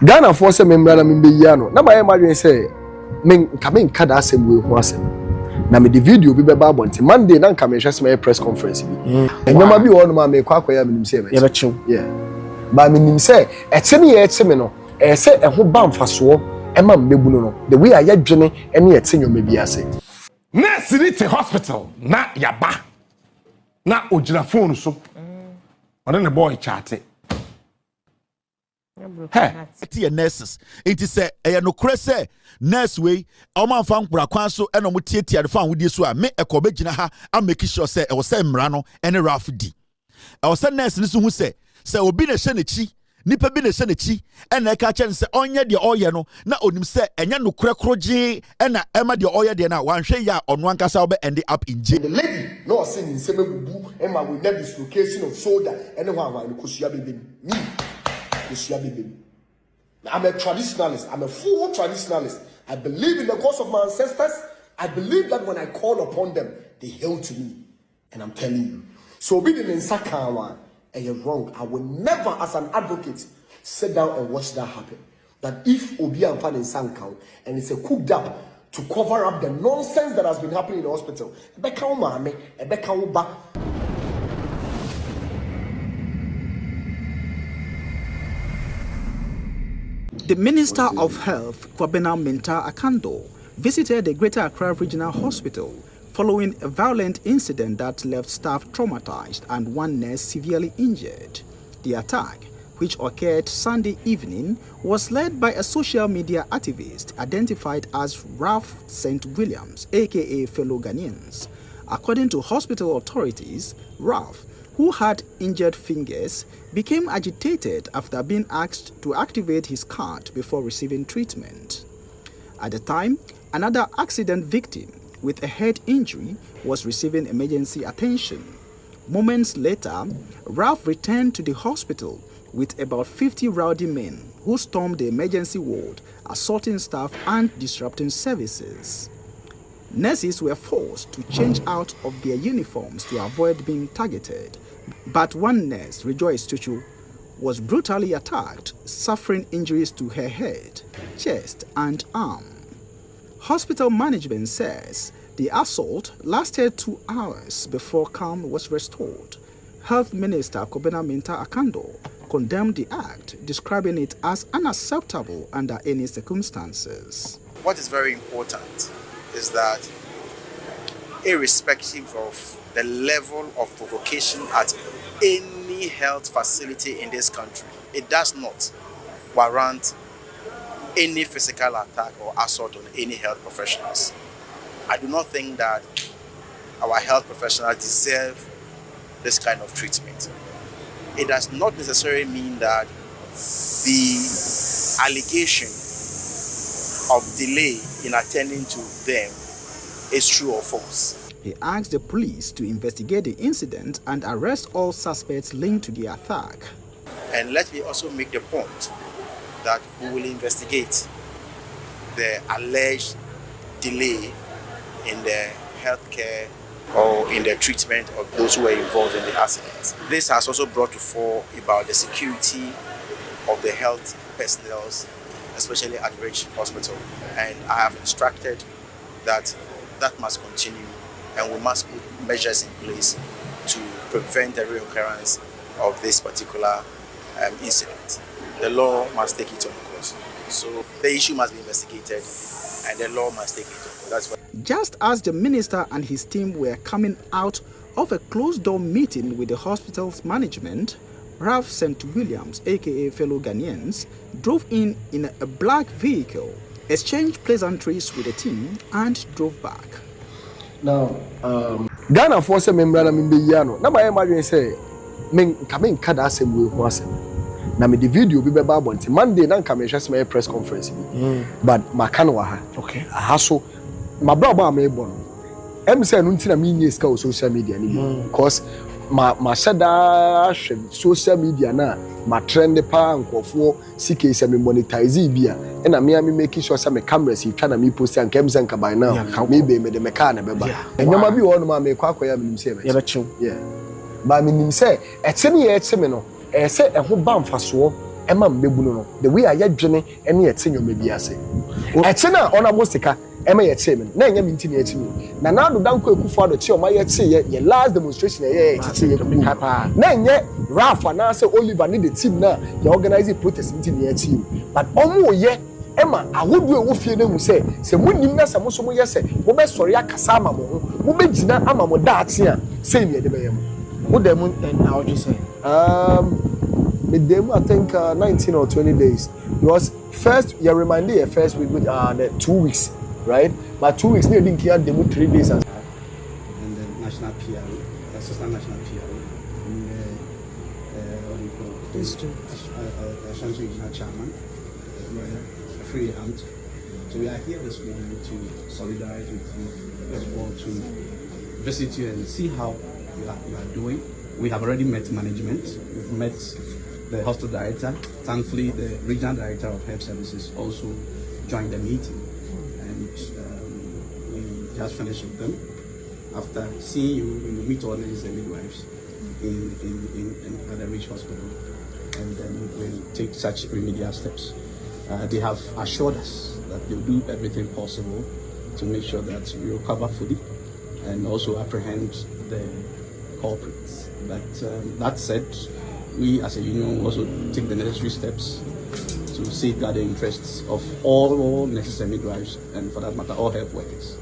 Ghana for se membra na mbe yano na ma madwen say men kada asem we ho asem na me the video bi be ba bonti Monday na nka me hwese me press conference bi enyoma bi wo no ma me kwakoya me nim say ye be chew ba me nim say eche ne ye eche me no say eho ba mfaso e ma mbebu no the way aye dwene ene eche nyoma bi ase nurse ni te hospital na yaba na ojira phone so on the boy chat. Hey, nurses. It is a no cresse nurse way. Oman fan kwan so e no mutiatia the fan wudi so a me ekobe gina ha am make sure say e wo say mra no ene raf di. E wo say nurse ni so hu say obi na hye nechi nipa bi na hye nechi e na ka chen say onye de oye no na onim say enya no krekroje e na ema de oye de na wan hwe ya ono ankasa wo end up in jail. The lady no say ni se mebubu e ma we na dislocation of shoulder ene ho awan ko sua bebe me. I'm a traditionalist. I'm a full traditionalist. I believe in the cause of my ancestors. I believe that when I call upon them, they hail to me. And I'm telling you. So be the Nsakawa, and you're wrong. I will never, as an advocate, sit down and watch that happen. But if Obi and Fan in Sankau, and it's a cooked up to cover up the nonsense that has been happening in the hospital, The Minister of Health, Kwabena Minta Akando, visited the Greater Accra Regional Hospital following a violent incident that left staff traumatized and one nurse severely injured. The attack, which occurred Sunday evening, was led by a social media activist identified as Ralph St. Williams, aka fellow Ghanaians. According to hospital authorities, Ralph, who had injured fingers, became agitated after being asked to activate his card before receiving treatment. At the time, another accident victim with a head injury was receiving emergency attention. Moments later, Ralph returned to the hospital with about 50 rowdy men who stormed the emergency ward, assaulting staff and disrupting services. Nurses were forced to change out of their uniforms to avoid being targeted. But one nurse, Rejoice Chuchu, was brutally attacked, suffering injuries to her head, chest, and arm. Hospital management says the assault lasted 2 hours before calm was restored. Health Minister Kwabena Minta Akando condemned the act, describing it as unacceptable under any circumstances. What is very important is that, irrespective of the level of provocation at any health facility in this country, it does not warrant any physical attack or assault on any health professionals. I do not think that our health professionals deserve this kind of treatment. It does not necessarily mean that the allegation of delay in attending to them is true or false. He asked the police to investigate the incident and arrest all suspects linked to the attack. And let me also make the point that we will investigate the alleged delay in the healthcare or in the treatment of those who were involved in the accident. This has also brought to fore about the security of the health personnel, especially at Ridge Hospital. And I have instructed that must continue, and we must put measures in place to prevent the reoccurrence of this particular incident. The law must take its own course. So the issue must be investigated, and the law must take its own course. That's what. Just as the minister and his team were coming out of a closed-door meeting with the hospital's management, Ralph St. Williams, aka fellow Ghanaians, drove in a black vehicle, exchanged pleasantries with the team, and drove back. Now, Ghana for se membra na mbe yano na ma madwen say men kada asem we ho asem na me the video bi be ba bonti Monday na nka me hwese me press conference bi but maka no wa ha okay aha so ma bra ba ma ebo no em say no ntina me nye ska o social media ni because ma shada social media na ma trend pa nkofo sike se me monetize bia e na me make sure say me cameras twa na me post an kem zenka by now me be me de me car na be ba enyoma bi wo no ma me kwakoya me nim say me ye be chew ba me nim say e che me no e say e ho ba mfaso Emma Mebuno, the way I get Jenny and yet senior maybe I say. A china on a Mostica, Emma yet Semen, Nan intimate me. Now do Danko Kufado Chio, my yet say your last demonstration, Nan yet Ralph and I say Oliver need the team now, you organize a protest in you. But almost yet. Emma, I would do a wolf who say, when you mess a Muslim, yes, who best sorry, Casama, who made Gina Amamo Datia, same year the Bayam. What the moon and how do you say? With them, I think 19 or 20 days. Because first, you remind me, first week with the 2 weeks, right? But 2 weeks, they didn't care, they moved 3 days. And the national PR, assistant national PR, and what do you call it? Ashanti Regional Chairman. Free hand. So we are here this morning to solidarize with you, first of all, to visit you and see how you are doing. We have already met management. We've met the hospital director. Thankfully, the regional director of health services also joined the meeting, and we just finished with them. After seeing you, we will meet all these midwives at the Rich Hospital, and then we'll take such remedial steps. They have assured us that they'll do everything possible to make sure that we recover fully and also apprehend the culprits. But that said, we as a union also take the necessary steps to safeguard the interests of all necessary midwives and, for that matter, all health workers.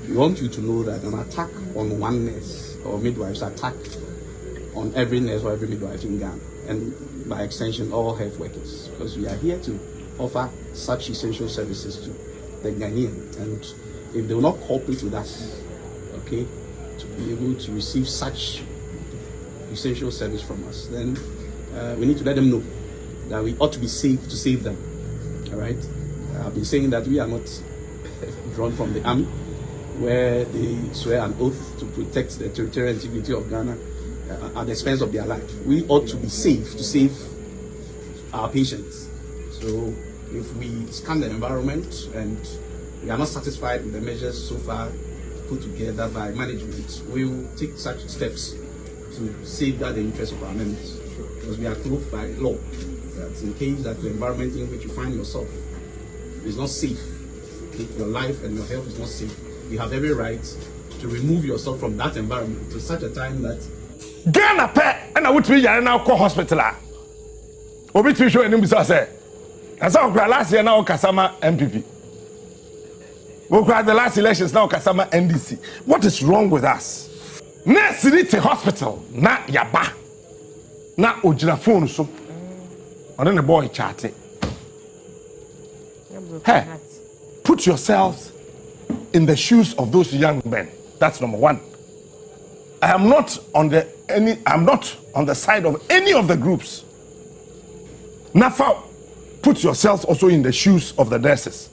We want you to know that an attack on one nurse or midwife's attack on every nurse or every midwife in Ghana, and by extension all health workers, because we are here to offer such essential services to the Ghanaian, and if they will not cooperate with us, okay, to be able to receive such essential service from us, then we need to let them know that we ought to be safe to save them. All right, I've been saying that we are not drawn from the army, where they swear an oath to protect the territorial integrity of Ghana at the expense of their life. We ought to be safe to save our patients. So if we scan the environment and we are not satisfied with the measures so far put together by management, we will take such steps to safeguard the interests of our members. Because we are clothed by law that in case that the environment in which you find yourself is not safe, your life and your health is not safe, you have every right to remove yourself from that environment to such a time that Ghana pet and I would be now call hospital. Obi to show any business. I saw last year now Kasama MPP. We cried the last elections now Kasama NDC. What is wrong with us? Na Sêcret hospital na yaba na ojina phone so. On the boy chatting. Hey, put yourselves in the shoes of those young men. That's number one. I'm not on the side of any of the groups. Nafa, put yourselves also in the shoes of the nurses.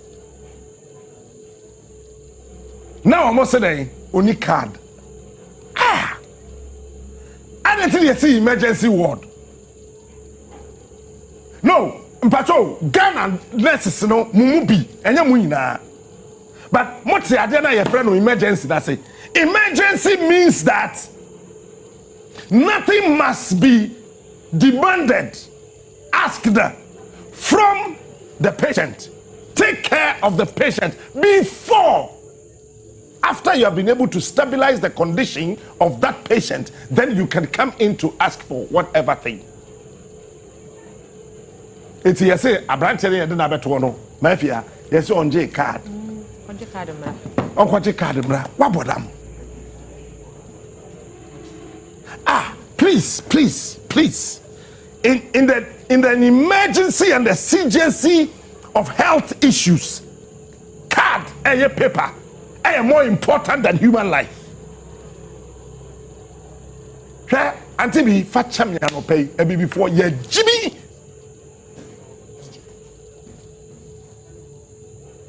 Now I'm also saying only card. I don't think you see emergency ward. No, Mpacho, Ghana nurses no mumubi enya muina. But what say adena your friend no emergency that say emergency means that nothing must be demanded, asked from the patient. Take care of the patient before. After you have been able to stabilize the condition of that patient, then you can come in to ask for whatever thing. It's here say a branch in the Nabetono, Mafia, yes, on J card. On J card, what about them? Please. In the emergency and the exigency of health issues, card and paper are more important than human life. Until we fat champion pay before ye Jimmy.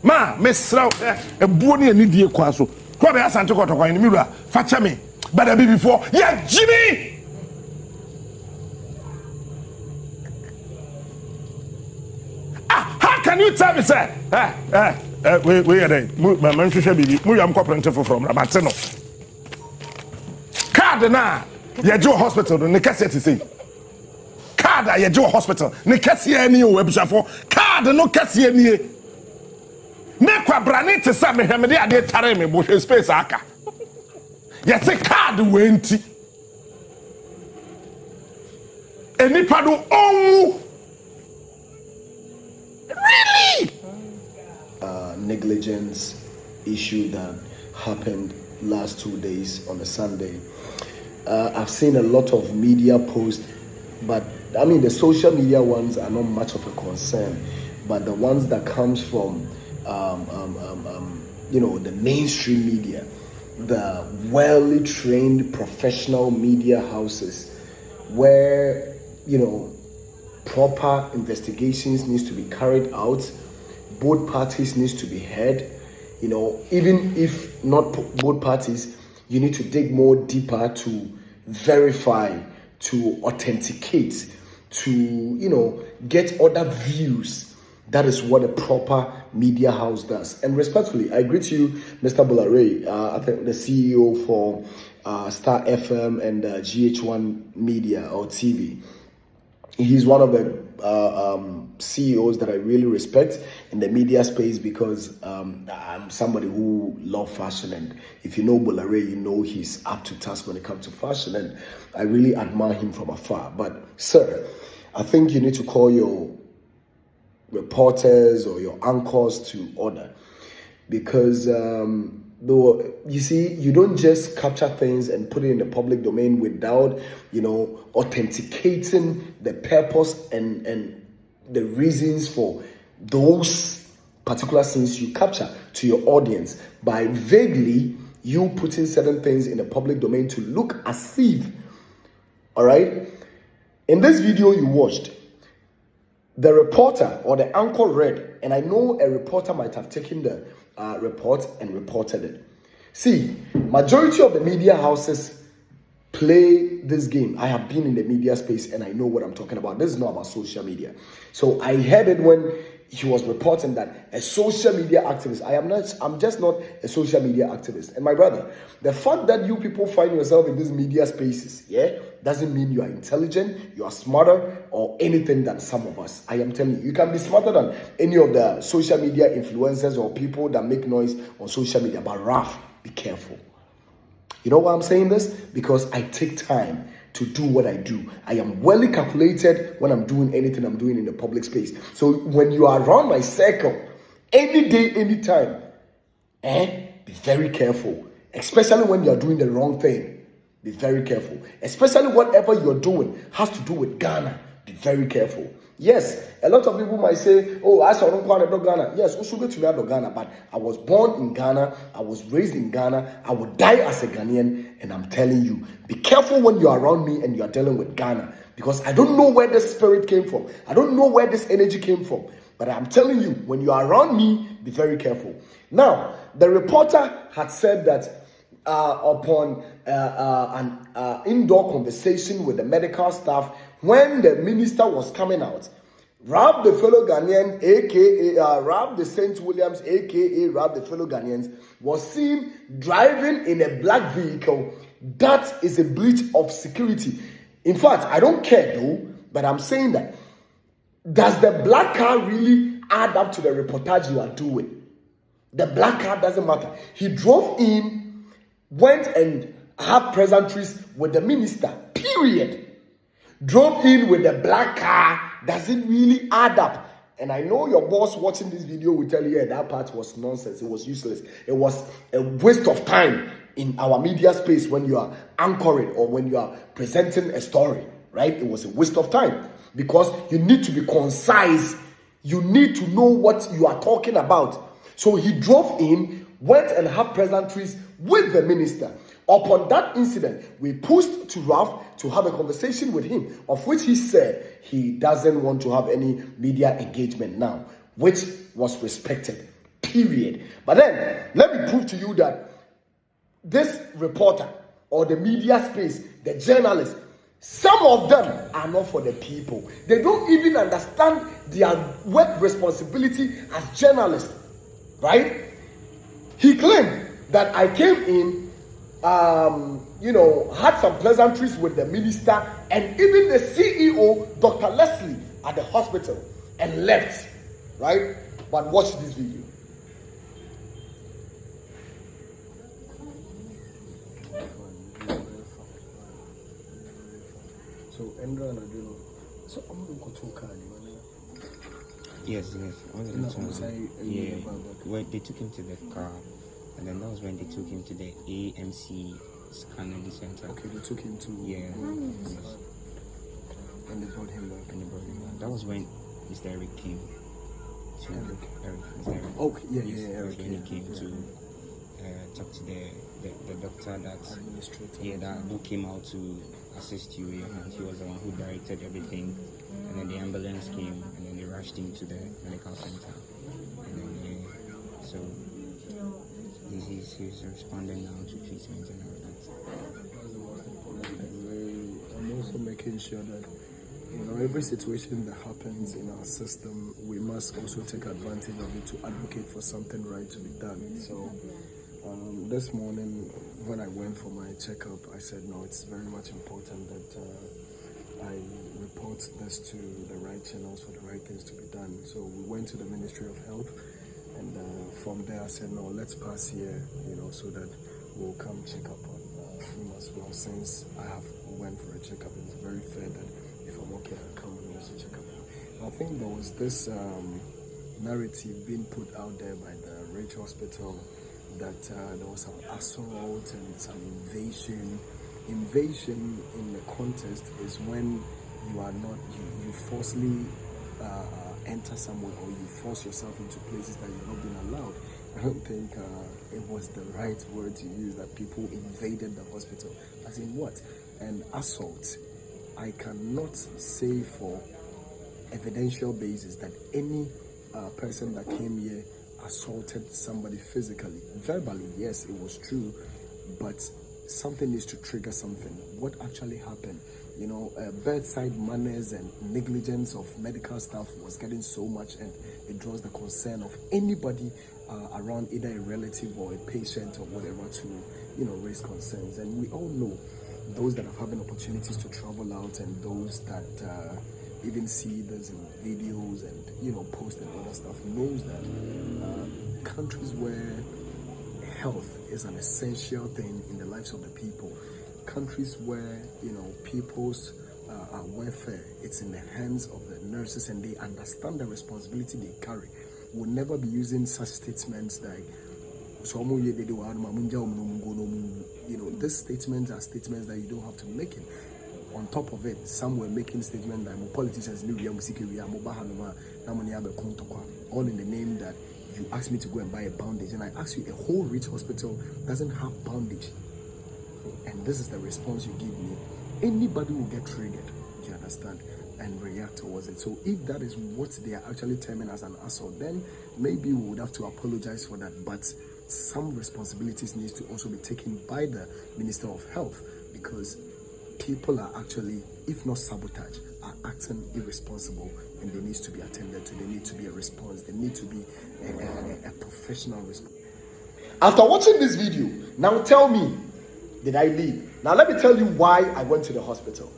Ma, Miss Row, a bony and India Quaso. Quabe Santo Cotta in the mirror, fat chame, but a before ye Jimmy. How can you tell me, sir? We are there. My man should be cooperative from Ramatino. Card na, Joe Hospital, the cassette is in. card a yɛgye wɔ hospital ne kɛseɛ ni o abusafo card no kɛseɛ nie ne kwabrane te sɛ mehwɛ mede ade tare me bohwɛ space aka yɛse card wenti enipa do onwu really negligence issue that happened last 2 days on a Sunday. I've seen a lot of media posts, but I mean the social media ones are not much of a concern, but the ones that comes from the mainstream media, the well trained professional media houses, where proper investigations needs to be carried out, both parties needs to be heard. Even if not both parties, you need to dig more deeper to verify, to authenticate, to get other views. That is what a proper media house does. And respectfully, I greet you, Mr. Bulare, I think the CEO for Star FM and GH1 Media or TV. He's one of the CEOs that I really respect in the media space because I'm somebody who loves fashion, and if you know Bulare, you know he's up to task when it comes to fashion, and I really admire him from afar. But sir, I think you need to call your reporters or your anchors to order, because though you see, you don't just capture things and put it in the public domain without authenticating the purpose and the reasons for those particular scenes you capture to your audience, by vaguely you putting certain things in the public domain to look as if, all right, in this video you watched, the reporter or the anchor read, and I know a reporter might have taken the report and reported it. See, majority of the media houses play this game. I have been in the media space and I know what I'm talking about. This is not about social media. So I heard it when he was reporting that a social media activist. I'm just not a social media activist. And my brother, the fact that you people find yourself in these media spaces, doesn't mean you are intelligent, you are smarter, or anything than some of us. I am telling you, you can be smarter than any of the social media influencers or people that make noise on social media. But Raf, be careful. You know why I'm saying this? Because I take time to do what I do. I am well calculated when I'm doing anything I'm doing in the public space. So when you are around my circle, any day, anytime, be very careful. Especially when you are doing the wrong thing. Be very careful. Especially whatever you're doing has to do with Ghana. Be very careful. Yes, a lot of people might say, oh, I saw Ghana. Yes, Ghana, but I was born in Ghana. I was raised in Ghana. I would die as a Ghanaian. And I'm telling you, be careful when you're around me and you're dealing with Ghana. Because I don't know where this spirit came from. I don't know where this energy came from. But I'm telling you, when you are around me, be very careful. Now, the reporter had said that upon an indoor conversation with the medical staff, when the minister was coming out, Rab the fellow Ghanaian, aka Rab the St. Williams, aka Rab the fellow Ghanaians, was seen driving in a black vehicle. That is a breach of security. In fact, I don't care though, but I'm saying that, does the black car really add up to the reportage you are doing? The black car doesn't matter. He drove in, went and had pleasantries with the minister, period. Drove in with the black car, doesn't really add up. And I know your boss watching this video will tell you, that part was nonsense, it was useless. It was a waste of time in our media space when you are anchoring or when you are presenting a story, right? It was a waste of time because you need to be concise. You need to know what you are talking about. So he drove in, went and had pleasantries with the minister. Upon that incident, we pushed to Ralph to have a conversation with him, of which he said he doesn't want to have any media engagement now, which was respected, period. But then, let me prove to you that this reporter or the media space, the journalists, some of them are not for the people. They don't even understand their work responsibility as journalists, right? He claimed that I came in had some pleasantries with the minister and even the CEO, Dr. Leslie, at the hospital and left, right? But watch this video. So, Andrew and Adino, so I'm going to talk. Yes. Yeah. When they took him to the car, and then that was when they took him to the AMC scanning center. Okay, they took him to. Yeah. And they brought him back. That was when Mr. Eric came. Mr. Eric. Okay, yeah, Eric. Eric. When he came to talk to the doctor who came out to assist you. Yeah, and he was the one who directed everything. And then the ambulance came, and then they rushed him to the medical center. And then so he's responding now to treatment and all that. I'm also making sure that every situation that happens in our system, we must also take advantage of it to advocate for something right to be done. So this morning when I went for my checkup, I said no, it's very much important that I report this to the right channels for the right things to be done. So we went to the Ministry of Health, and from there I said no, let's pass here, so that we'll come check up on him as well. Since I have went for a checkup, it's very fair that if I'm okay, I'll come and also check up. I think there was this narrative being put out there by the Rich Hospital that there was some assault and some invasion. Invasion in the context is when you are not, you forcefully enter somewhere, or you force yourself into places that you're not being allowed. I don't think it was the right word to use, that people invaded the hospital. As in what? And assault, I cannot say for evidential basis that any person that came here assaulted somebody physically. Verbally, yes, it was true, but something needs to trigger something. What actually happened? Bedside manners and negligence of medical staff was getting so much, and it draws the concern of anybody around, either a relative or a patient or whatever, to raise concerns. And we all know, those that are having opportunities to travel out and those that even see this in videos and post and other stuff, knows that countries where health is an essential thing in the lives of the people, countries where people's welfare, it's in the hands of the nurses and they understand the responsibility they carry, will never be using such statements like these statements are statements that you don't have to make it. On top of it, some were making statements that politicians all in the name that you asked me to go and buy a bandage, and I asked you, a whole Rich Hospital doesn't have bandage, and this is the response you give me. Anybody will get triggered, do you understand, and react towards it. So if that is what they are actually terming as an assault, then maybe we would have to apologize for that. But some responsibilities needs to also be taken by the Minister of Health, because people are actually, if not sabotage, are acting irresponsible, and they need to be attended to. There need to be a response. There need to be a professional response. After watching this video, now tell me, did I leave? Now let me tell you why I went to the hospital.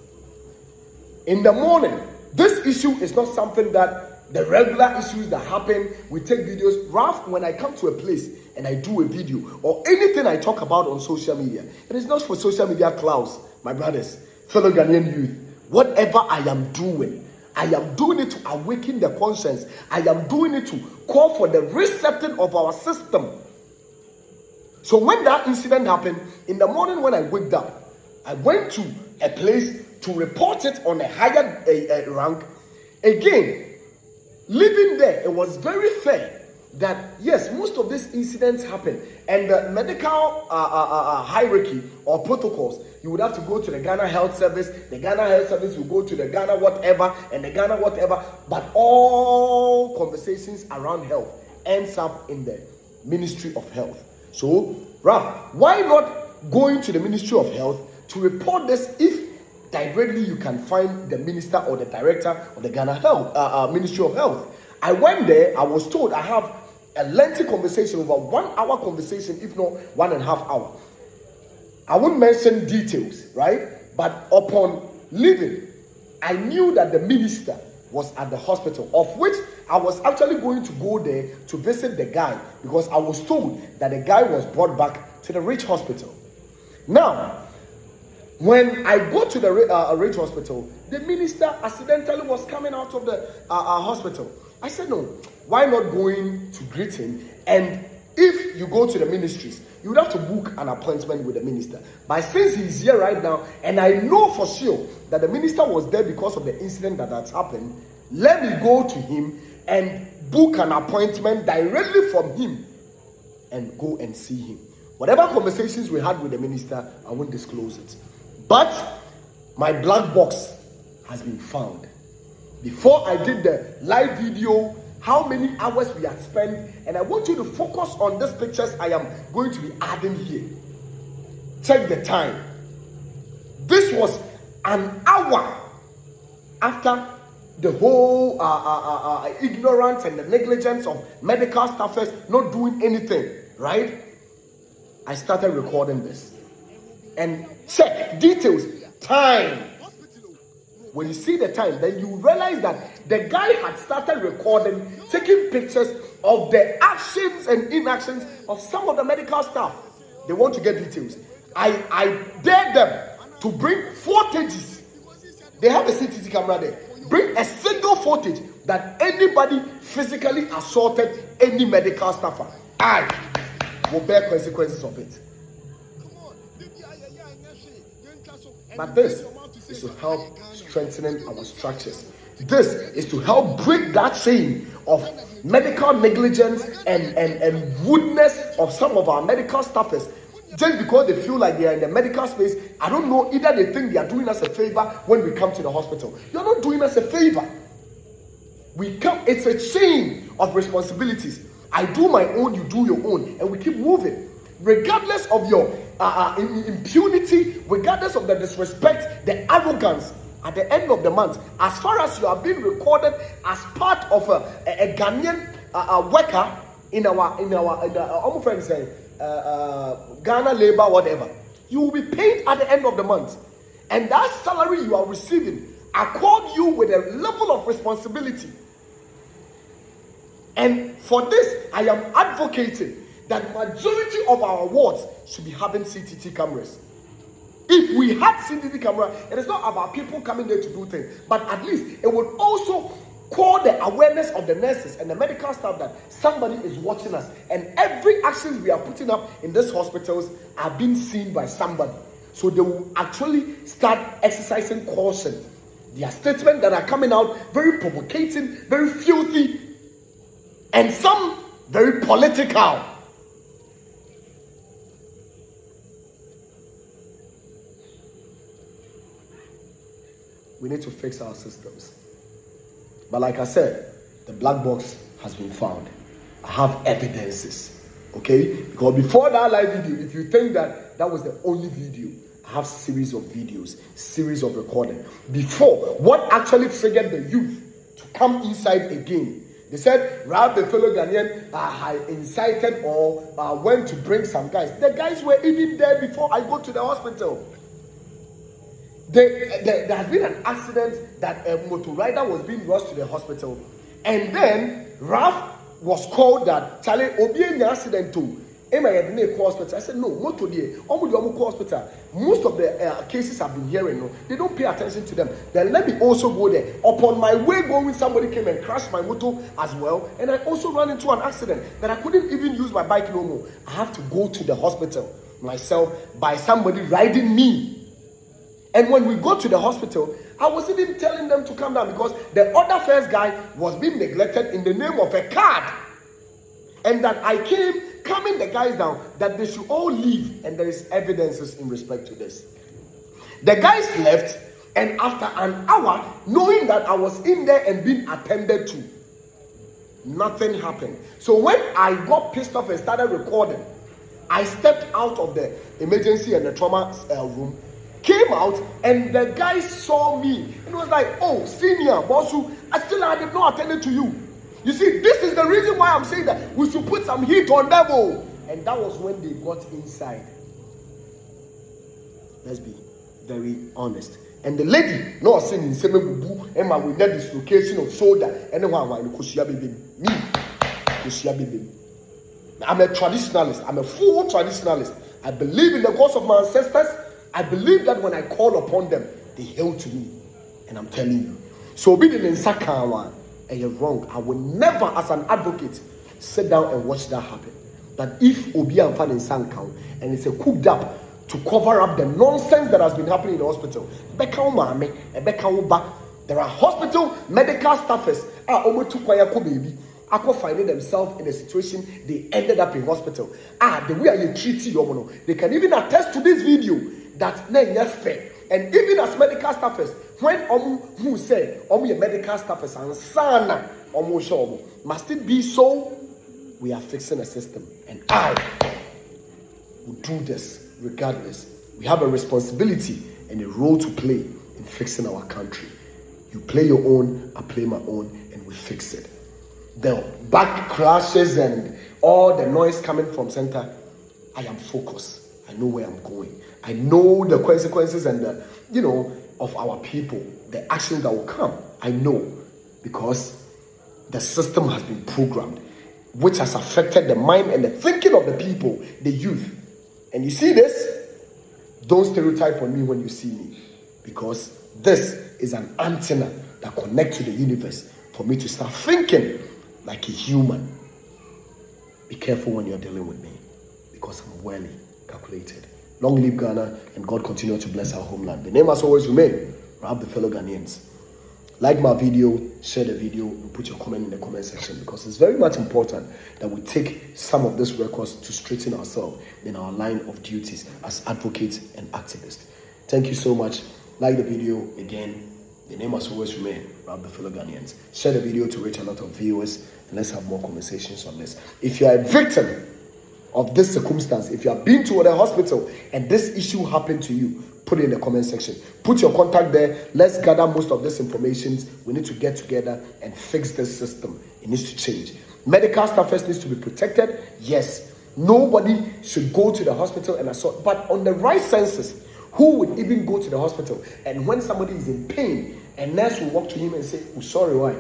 In the morning, this issue is not something that the regular issues that happen, we take videos. Ralph, when I come to a place and I do a video or anything I talk about on social media, it is not for social media clouds, my brothers, fellow Ghanaian youth. Whatever I am doing it to awaken the conscience. I am doing it to call for the resetting of our system. So when that incident happened, in the morning when I waked up, I went to a place to report it on a higher rank. Again, living there, it was very fair that yes, most of these incidents happen, and the medical hierarchy or protocols, you would have to go to the Ghana Health Service. The Ghana Health Service will go to the Ghana whatever, and the Ghana whatever. But all conversations around health ends up in the Ministry of Health. So, Ralph, why not going to the Ministry of Health to report this if directly you can find the minister or the director of the Ghana Health Ministry of Health? I went there. I was told I have a lengthy conversation, over 1 hour conversation, if not 1.5 hours. I won't mention details, right? But upon leaving, I knew that the minister was at the hospital, of which I was actually going to go there to visit the guy because I was told that the guy was brought back to the Rich Hospital. Now, when I go to the Rich Hospital, the minister accidentally was coming out of the hospital. I said, no, why not going to greet him? And if you go to the ministries, you would have to book an appointment with the minister. But since he's here right now, and I know for sure that the minister was there because of the incident that has happened, let me go to him and book an appointment directly from him and go and see him. Whatever conversations we had with the minister, I won't disclose it. But my black box has been found. Before I did the live video, how many hours we had spent, and I want you to focus on these pictures I am going to be adding here. Check the time. This was an hour after the whole ignorance and the negligence of medical staffers not doing anything, right? I started recording this. And check details, time. When you see the time, then you realize that the guy had started recording, taking pictures of the actions and inactions of some of the medical staff. They want to get details. I dare them to bring footages. They have a CCTV camera there. Bring a single footage that anybody physically assaulted any medical staffer. I will bear consequences of it. But this is to help strengthening our structures. This is to help break that chain of medical negligence and rudeness of some of our medical staffers. Just because they feel like they are in the medical space, I don't know, either they think they are doing us a favor when we come to the hospital. You're not doing us a favor. We come, it's a chain of responsibilities. I do my own, you do your own, and we keep moving. Regardless of your impunity, regardless of the disrespect, the arrogance, at the end of the month, as far as you are being recorded as part of a Ghanaian worker in our friends say, Ghana labor, whatever, you will be paid at the end of the month, and that salary you are receiving accord you with a level of responsibility. And for this, I am advocating that majority of our wards should be having CCTV cameras. If we had CCTV camera, it is not about people coming there to do things, but at least it would also call the awareness of the nurses and the medical staff that somebody is watching us, and every action we are putting up in these hospitals are being seen by somebody. So they will actually start exercising caution. There are statements that are coming out very provocating, very filthy, and some very political. We need to fix our systems. But like I said, the black box has been found. I have evidences, okay? Because before that live video, if you think that that was the only video, I have series of videos, series of recording. Before, what actually triggered the youth to come inside again? They said, Ralph, the fellow Ghanaian, had incited or went to bring some guys. The guys were even there before I go to the hospital. There has been an accident that a motor rider was being rushed to the hospital, and then Ralph was called that Charlie Obi accident too. Am I at the hospital? I said no, motor there. Hospital. Most of the cases I've been hearing, no, they don't pay attention to them. Then let me also go there. Upon my way going, somebody came and crashed my motor as well, and I also ran into an accident that I couldn't even use my bike no more. I have to go to the hospital myself by somebody riding me. And when we go to the hospital, I was even telling them to come down because the other first guy was being neglected in the name of a card. And that I came calming the guys down that they should all leave, and there is evidences in respect to this. The guys left, and after an hour, knowing that I was in there and being attended to, nothing happened. So when I got pissed off and started recording, I stepped out of the emergency and the trauma room, came out, and the guy saw me and was like, oh, senior Bossu, I still had not attended to you. You see, this is the reason why I'm saying that we should put some heat on them. And that was when they got inside. Let's be very honest. And the lady, no saying in seven boo, Emma with that dislocation of shoulder, anyone why Kusia baby. Me, Kusia baby. I'm a traditionalist, I'm a full traditionalist. I believe in the gods of my ancestors. I believe that when I call upon them, they hail to me. And I'm telling you. So be the Nsakawa, and you're wrong. I will never, as an advocate, sit down and watch that happen. But if Obi and Fan in Sankau, and it's a cooked up to cover up the nonsense that has been happening in the hospital. There are hospital medical staffers are finding themselves in a situation they ended up in hospital. The way you treat you, they can even attest to this video that not fair. And even as medical staffers, when who say medical staffers and sana must it be so? We are fixing a system, and I will do this regardless. We have a responsibility and a role to play in fixing our country. You play your own, I play my own, and we fix it. The back crashes and all the noise coming from center, I am focused. I know where I'm going. I know the consequences and the, of our people, the actions that will come. I know, because the system has been programmed, which has affected the mind and the thinking of the people, the youth. And you see this? Don't stereotype on me when you see me, because this is an antenna that connects to the universe for me to start thinking like a human. Be careful when you're dealing with me, because I'm well calculated. Long live Ghana, and God continue to bless our homeland. The name has always remained Drøp, the fellow Ghanaians. Like my video, share the video, and put your comment in the comment section, because it's very much important that we take some of these records to straighten ourselves in our line of duties as advocates and activists. Thank you so much. Like the video again. The name has always remained Drøp, the fellow Ghanaians. Share the video to reach a lot of viewers, and let's have more conversations on this. If you are a victim of this circumstance, if you have been to the hospital and this issue happened to you, put it in the comment section. Put your contact there. Let's gather most of this information. We need to get together and fix this system. It needs to change. Medical staff first needs to be protected. Yes, nobody should go to the hospital and assault. But on the right senses, who would even go to the hospital? And when somebody is in pain, a nurse will walk to him and say, "Oh, sorry, why?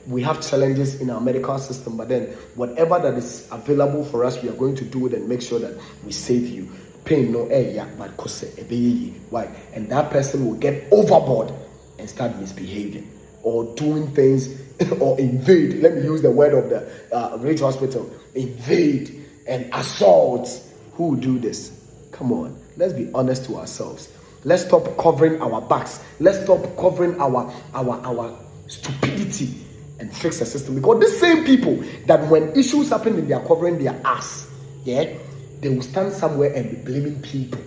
We have challenges in our medical system, but then whatever that is available for us, we are going to do it and make sure that we save you. Pain no but why?" And that person will get overboard and start misbehaving or doing things or invade. Let me use the word of the Rage Hospital: invade and assault. Who will do this? Come on, let's be honest to ourselves. Let's stop covering our backs. Let's stop covering our stupidity and fix the system. Because the same people that when issues happen, they are covering their ass. Yeah, they will stand somewhere and be blaming people,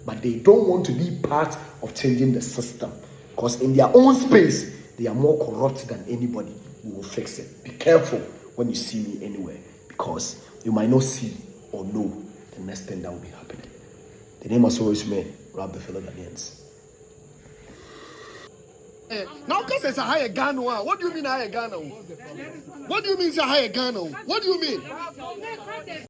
but they don't want to be part of changing the system. Because in their own space, they are more corrupt than anybody. We will fix it. Be careful when you see me anywhere, because you might not see or know the next thing that will be happening. The name has always remained Drøp, the fellow Ghanaians. Now, because it's a higher Ghana, what do you mean higher Ghana? What do you mean it's a higher Ghana? What do you mean?